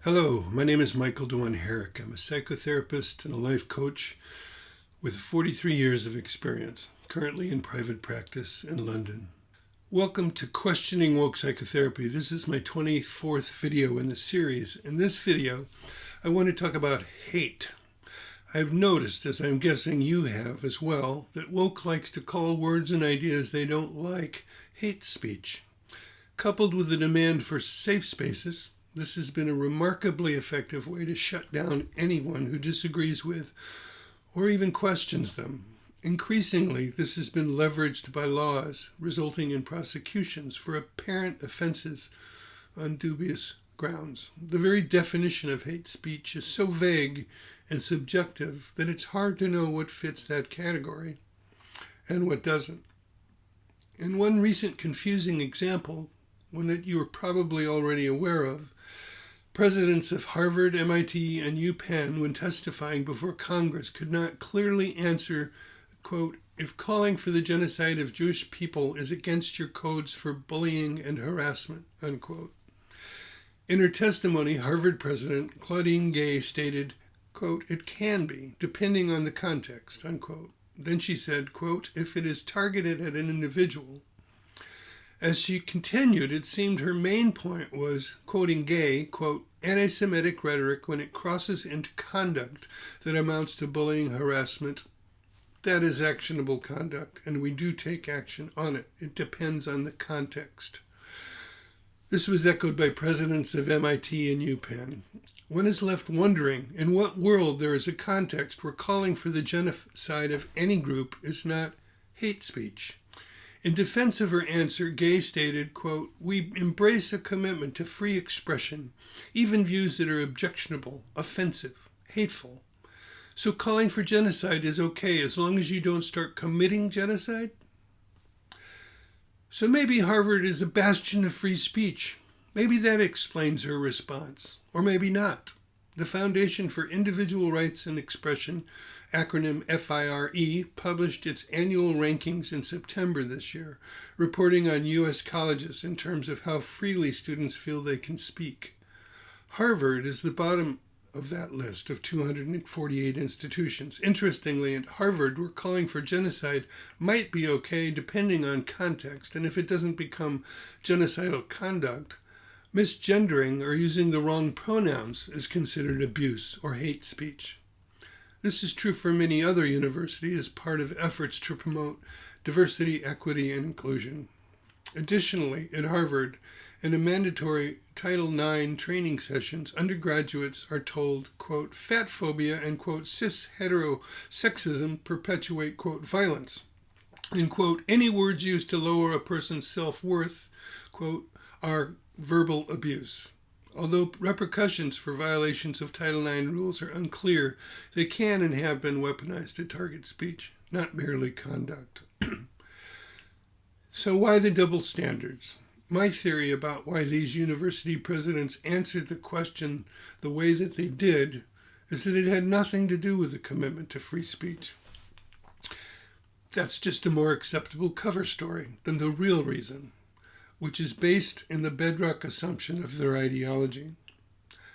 Hello, my name is Michael Dewan-Herrick. I'm a psychotherapist and a life coach with 43 years of experience, currently in private practice in London. Welcome to Questioning Woke Psychotherapy. This is my 24th video in the series. In this video, I want to talk about hate. I've noticed, as I'm guessing you have as well, that woke likes to call words and ideas they don't like hate speech. Coupled with the demand for safe spaces, this has been a remarkably effective way to shut down anyone who disagrees with or even questions them. Increasingly, this has been leveraged by laws, resulting in prosecutions for apparent offenses on dubious grounds. The very definition of hate speech is so vague and subjective that it's hard to know what fits that category and what doesn't. In one recent confusing example, one that you are probably already aware of, presidents of Harvard, MIT, and UPenn, when testifying before Congress, could not clearly answer, quote, if calling for the genocide of Jewish people is against your codes for bullying and harassment, unquote. In her testimony, Harvard President Claudine Gay stated, quote, it can be, depending on the context, unquote. Then she said, quote, if it is targeted at an individual. As she continued, it seemed her main point was, quoting Gay, quote, anti-Semitic rhetoric when it crosses into conduct that amounts to bullying, harassment. That is actionable conduct, and we do take action on it. It depends on the context. This was echoed by presidents of MIT and UPenn. One is left wondering in what world there is a context where calling for the genocide of any group is not hate speech. In defense of her answer, Gay stated, quote, we embrace a commitment to free expression, even views that are objectionable, offensive, hateful. So calling for genocide is okay as long as you don't start committing genocide? So maybe Harvard is a bastion of free speech. Maybe that explains her response, or maybe not. The Foundation for Individual Rights and Expression, acronym FIRE, published its annual rankings in September this year, reporting on U.S. colleges in terms of how freely students feel they can speak. Harvard is the bottom of that list of 248 institutions. Interestingly, at Harvard, we're calling for genocide might be okay depending on context, and if it doesn't become genocidal conduct, misgendering or using the wrong pronouns is considered abuse or hate speech. This is true for many other universities as part of efforts to promote diversity, equity, and inclusion. Additionally, at Harvard, in a mandatory Title IX training sessions, undergraduates are told, quote, fat phobia and, quote, cis heterosexism perpetuate, quote, violence. And, quote, any words used to lower a person's self-worth, quote, are verbal abuse. Although repercussions for violations of Title IX rules are unclear, they can and have been weaponized to target speech, not merely conduct. So why the double standards? My theory about why these university presidents answered the question the way that they did is that it had nothing to do with the commitment to free speech. That's just a more acceptable cover story than the real reason, which is based in the bedrock assumption of their ideology.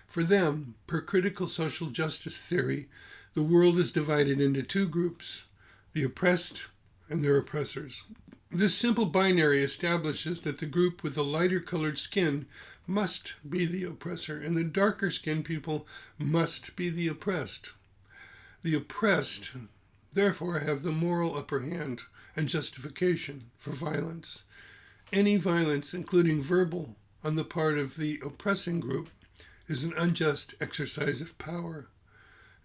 For them, per critical social justice theory, the world is divided into two groups, the oppressed and their oppressors. This simple binary establishes that the group with the lighter colored skin must be the oppressor, and the darker skinned people must be the oppressed. The oppressed, therefore, have the moral upper hand and justification for violence. Any violence, including verbal, on the part of the oppressing group is an unjust exercise of power.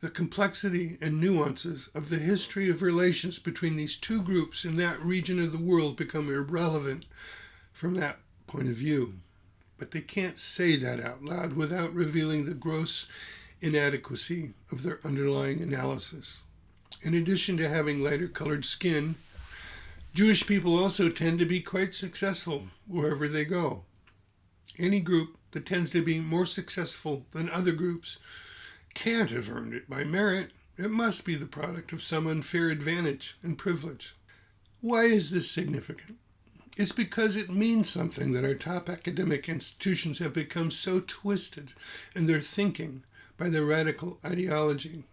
The complexity and nuances of the history of relations between these two groups in that region of the world become irrelevant from that point of view. But they can't say that out loud without revealing the gross inadequacy of their underlying analysis. In addition to having lighter colored skin, Jewish people also tend to be quite successful wherever they go. Any group that tends to be more successful than other groups can't have earned it by merit. It must be the product of some unfair advantage and privilege. Why is this significant? It's because it means something that our top academic institutions have become so twisted in their thinking by their radical ideology.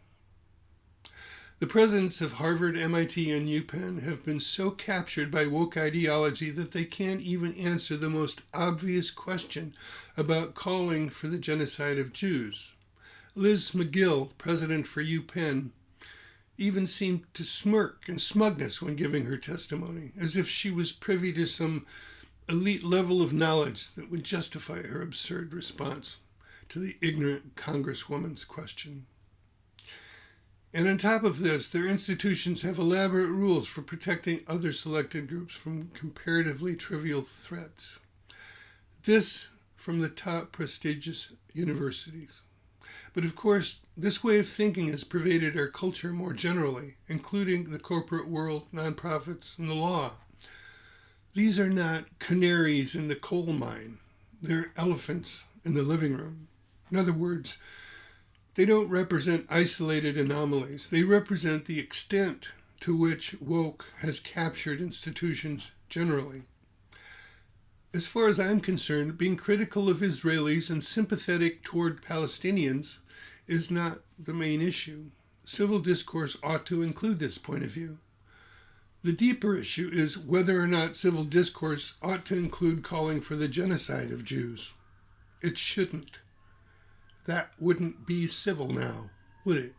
The presidents of Harvard, MIT, and UPenn have been so captured by woke ideology that they can't even answer the most obvious question about calling for the genocide of Jews. Liz McGill, president for UPenn, even seemed to smirk in smugness when giving her testimony, as if she was privy to some elite level of knowledge that would justify her absurd response to the ignorant congresswoman's question. And on top of this, their institutions have elaborate rules for protecting other selected groups from comparatively trivial threats. This from the top prestigious universities. But of course, this way of thinking has pervaded our culture more generally, including the corporate world, nonprofits, and the law. These are not canaries in the coal mine. They're elephants in the living room. In other words, they don't represent isolated anomalies. They represent the extent to which woke has captured institutions generally. As far as I'm concerned, being critical of Israelis and sympathetic toward Palestinians is not the main issue. Civil discourse ought to include this point of view. The deeper issue is whether or not civil discourse ought to include calling for the genocide of Jews. It shouldn't. That wouldn't be civil now, would it?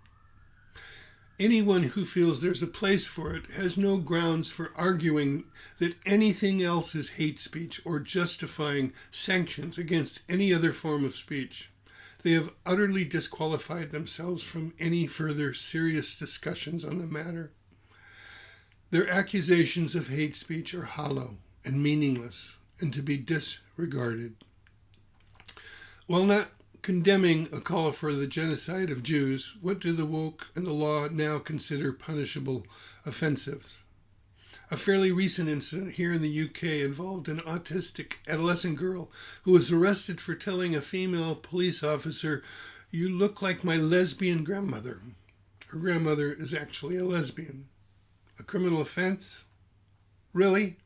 Anyone who feels there's a place for it has no grounds for arguing that anything else is hate speech or justifying sanctions against any other form of speech. They have utterly disqualified themselves from any further serious discussions on the matter. Their accusations of hate speech are hollow and meaningless and to be disregarded. While not condemning a call for the genocide of Jews, what do the woke and the law now consider punishable offenses? A fairly recent incident here in the UK involved an autistic adolescent girl who was arrested for telling a female police officer, "You look like my lesbian grandmother." Her grandmother is actually a lesbian. A criminal offense? Really?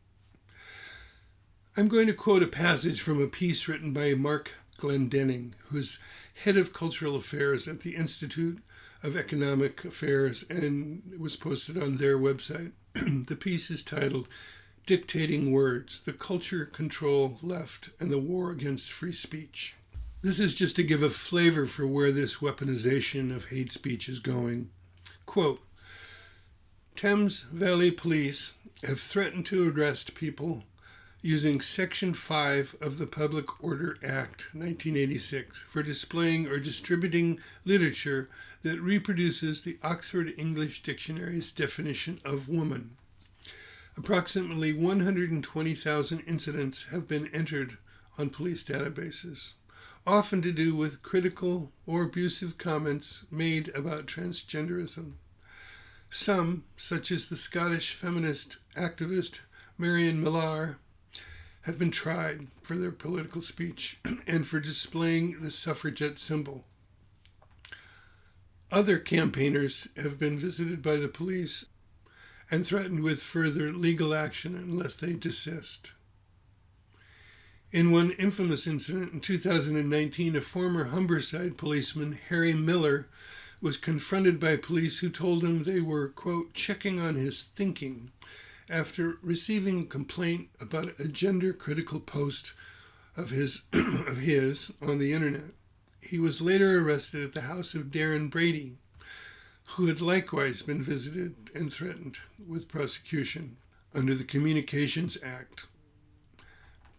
I'm going to quote a passage from a piece written by Mark Glendenning, who is head of cultural affairs at the Institute of Economic Affairs, and it was posted on their website. The piece is titled "Dictating Words, the Culture Control Left and the War Against Free Speech." This is just to give a flavor for where this weaponization of hate speech is going. Quote, Thames Valley Police have threatened to arrest people using Section 5 of the Public Order Act 1986 for displaying or distributing literature that reproduces the Oxford English Dictionary's definition of woman. Approximately 120,000 incidents have been entered on police databases, often to do with critical or abusive comments made about transgenderism. Some, such as the Scottish feminist activist Marion Millar, have been tried for their political speech and for displaying the suffragette symbol. Other campaigners have been visited by the police and threatened with further legal action unless they desist. In one infamous incident in 2019, a former Humberside policeman, Harry Miller, was confronted by police who told him they were, quote, checking on his thinking after receiving a complaint about a gender-critical post of his on the internet. He was later arrested at the house of Darren Brady, who had likewise been visited and threatened with prosecution under the Communications Act.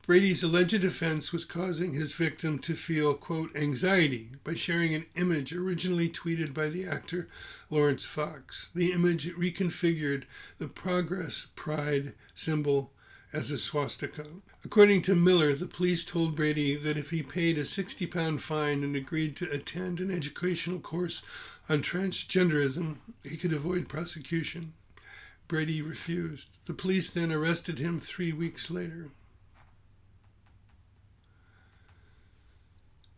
Brady's alleged offense was causing his victim to feel, quote, anxiety by sharing an image originally tweeted by the actor Lawrence Fox. The image reconfigured the Progress Pride symbol as a swastika. According to Miller, the police told Brady that if he paid a 60-pound fine and agreed to attend an educational course on transgenderism, he could avoid prosecution. Brady refused. The police then arrested him 3 weeks later.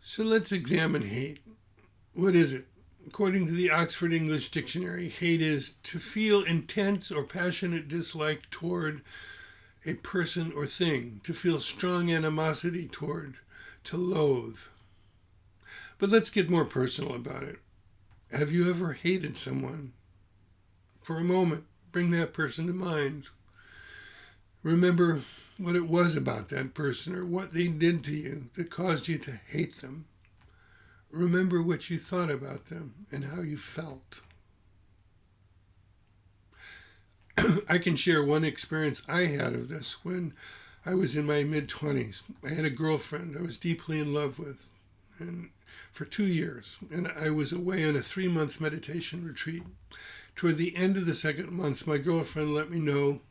So let's examine hate. What is it? According to the Oxford English Dictionary, hate is to feel intense or passionate dislike toward a person or thing, to feel strong animosity toward, to loathe. But let's get more personal about it. Have you ever hated someone? For a moment, bring that person to mind. Remember what it was about that person or what they did to you that caused you to hate them. Remember what you thought about them and how you felt. I can share one experience I had of this when I was in my mid-20s. I had a girlfriend I was deeply in love with, and for 2 years, and I was away on a 3-month meditation retreat. Toward the end of the second month, my girlfriend let me know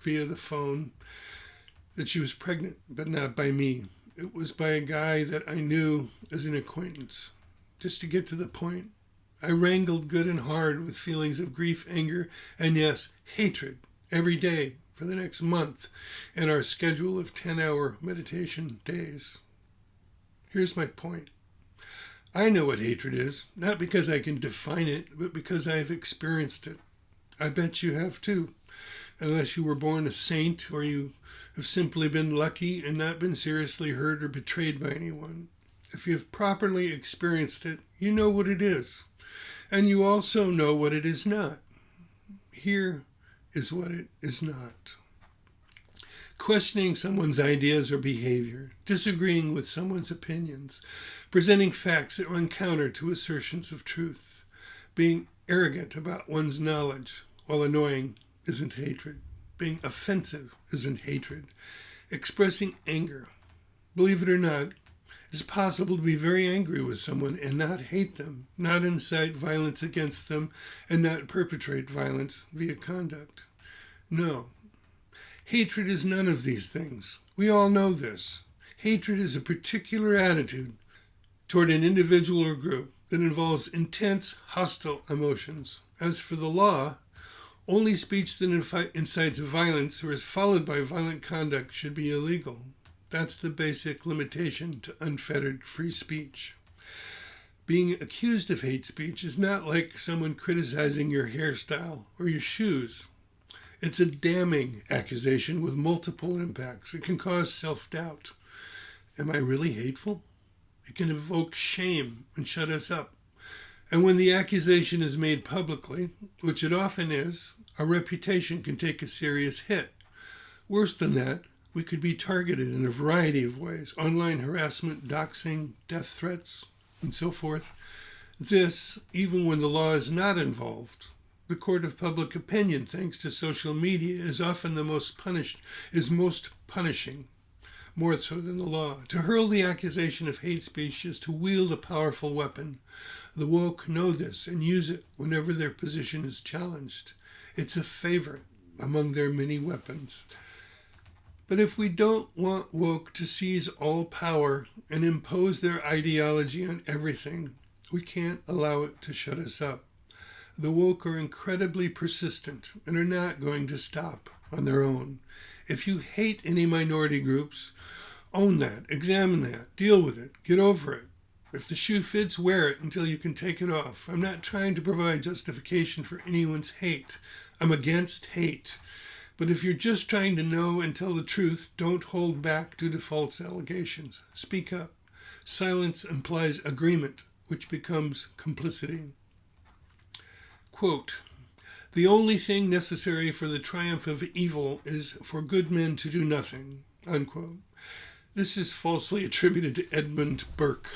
via the phone that she was pregnant, but not by me. It was by a guy that I knew as an acquaintance. Just to get to the point, I wrangled good and hard with feelings of grief, anger, and yes, hatred every day for the next month in our schedule of 10-hour meditation days. Here's my point. I know what hatred is, not because I can define it, but because I've experienced it. I bet you have too, unless you were born a saint or you have simply been lucky and not been seriously hurt or betrayed by anyone. If you've properly experienced it, you know what it is. And you also know what it is not. Here is what it is not. Questioning someone's ideas or behavior, disagreeing with someone's opinions, presenting facts that run counter to assertions of truth, being arrogant about one's knowledge, while annoying isn't hatred, being offensive isn't hatred, expressing anger. Believe it or not, it's possible to be very angry with someone and not hate them, not incite violence against them, and not perpetrate violence via conduct. No. Hatred is none of these things. We all know this. Hatred is a particular attitude toward an individual or group that involves intense, hostile emotions. As for the law, only speech that incites violence or is followed by violent conduct should be illegal. That's the basic limitation to unfettered free speech. Being accused of hate speech is not like someone criticizing your hairstyle or your shoes. It's a damning accusation with multiple impacts. It can cause self-doubt. Am I really hateful? It can evoke shame and shut us up. And when the accusation is made publicly, which it often is, our reputation can take a serious hit. Worse than that, we could be targeted in a variety of ways: online harassment, doxing, death threats, and so forth. This, even when the law is not involved. The court of public opinion, thanks to social media, is often most punishing, more so than the law. To hurl the accusation of hate speech is to wield a powerful weapon. The woke know this and use it whenever their position is challenged. It's a favorite among their many weapons. But if we don't want woke to seize all power and impose their ideology on everything, we can't allow it to shut us up. The woke are incredibly persistent and are not going to stop on their own. If you hate any minority groups, own that, examine that, deal with it, get over it. If the shoe fits, wear it until you can take it off. I'm not trying to provide justification for anyone's hate. I'm against hate. But if you're just trying to know and tell the truth, don't hold back due to false allegations. Speak up. Silence implies agreement, which becomes complicity. Quote, "The only thing necessary for the triumph of evil is for good men to do nothing." Unquote. This is falsely attributed to Edmund Burke.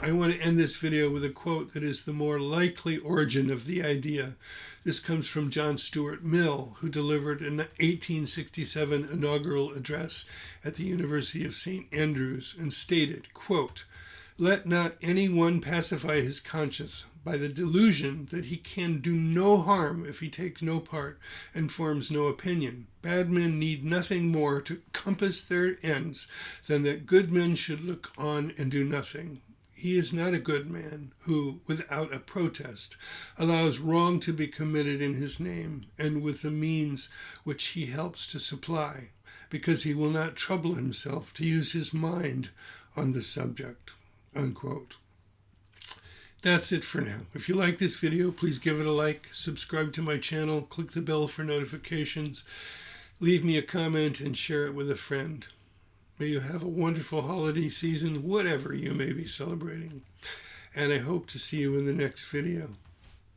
I want to end this video with a quote that is the more likely origin of the idea. This comes from John Stuart Mill, who delivered an 1867 inaugural address at the University of St. Andrews and stated, quote, "Let not any one pacify his conscience by the delusion that he can do no harm if he takes no part and forms no opinion. Bad men need nothing more to compass their ends than that good men should look on and do nothing. He is not a good man who, without a protest, allows wrong to be committed in his name and with the means which he helps to supply, because he will not trouble himself to use his mind on the subject." Unquote. That's it for now. If you like this video, please give it a like, subscribe to my channel, click the bell for notifications, Leave me a comment and share it with a friend. May you have a wonderful holiday season, whatever you may be celebrating. And I hope to see you in the next video.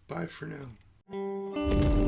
Bye for now.